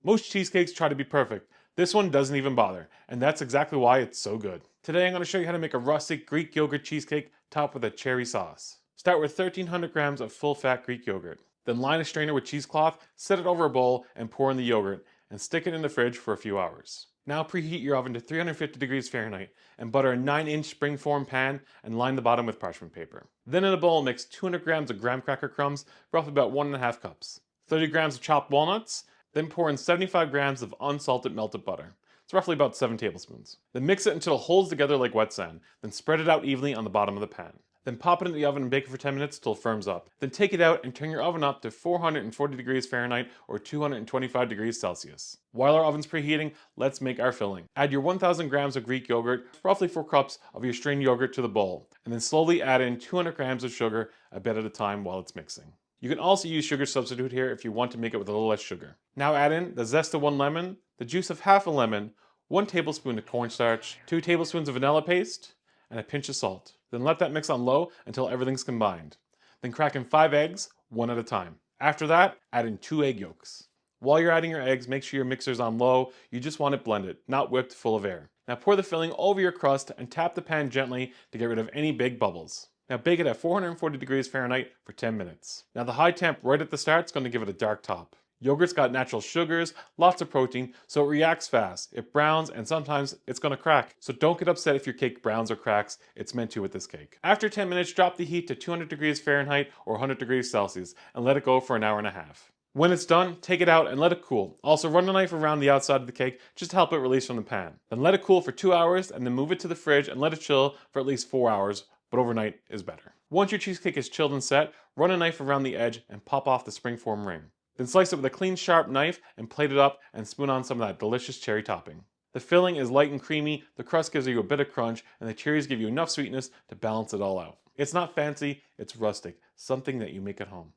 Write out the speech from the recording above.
Most cheesecakes try to be perfect. This one doesn't even bother, and that's exactly why it's so good. Today I'm going to show you how to make a rustic Greek yogurt cheesecake topped with a cherry sauce. Start with 1300 grams of full-fat Greek yogurt. Then line a strainer with cheesecloth, set it over a bowl, and pour in the yogurt, and stick it in the fridge for a few hours. Now preheat your oven to 350 degrees Fahrenheit and butter a 9-inch springform pan and line the bottom with parchment paper. Then in a bowl mix 200 grams of graham cracker crumbs, roughly about 1.5 cups, 30 grams of chopped walnuts, then pour in 75 grams of unsalted melted butter. It's roughly about 7 tablespoons. Then mix it until it holds together like wet sand, then spread it out evenly on the bottom of the pan. Then pop it in the oven and bake it for 10 minutes till it firms up. Then take it out and turn your oven up to 440 degrees Fahrenheit or 225 degrees Celsius. While our oven's preheating, let's make our filling. Add your 1000 grams of Greek yogurt, roughly 4 cups of your strained yogurt to the bowl, and then slowly add in 200 grams of sugar a bit at a time while it's mixing. You can also use sugar substitute here if you want to make it with a little less sugar. Now add in the zest of 1 lemon, the juice of half a lemon, 1 tablespoon of cornstarch, 2 tablespoons of vanilla paste, and a pinch of salt. Then let that mix on low until everything's combined. Then crack in 5 eggs, one at a time. After that, add in 2 egg yolks. While you're adding your eggs, make sure your mixer's on low. You just want it blended, not whipped full of air. Now pour the filling over your crust and tap the pan gently to get rid of any big bubbles. Now bake it at 440 degrees Fahrenheit for 10 minutes. Now the high temp right at the start is going to give it a dark top. Yogurt's got natural sugars, lots of protein, so it reacts fast. It browns and sometimes it's going to crack. So don't get upset if your cake browns or cracks. It's meant to with this cake. After 10 minutes, drop the heat to 200 degrees Fahrenheit or 100 degrees Celsius and let it go for an hour and a half. When it's done, take it out and let it cool. Also run a knife around the outside of the cake just to help it release from the pan. Then let it cool for 2 hours and then move it to the fridge and let it chill for at least 4 hours, but overnight is better. Once your cheesecake is chilled and set, run a knife around the edge and pop off the springform ring. Then slice it with a clean sharp knife and plate it up and spoon on some of that delicious cherry topping. The filling is light and creamy, the crust gives you a bit of crunch, and the cherries give you enough sweetness to balance it all out. It's not fancy, it's rustic, something that you make at home.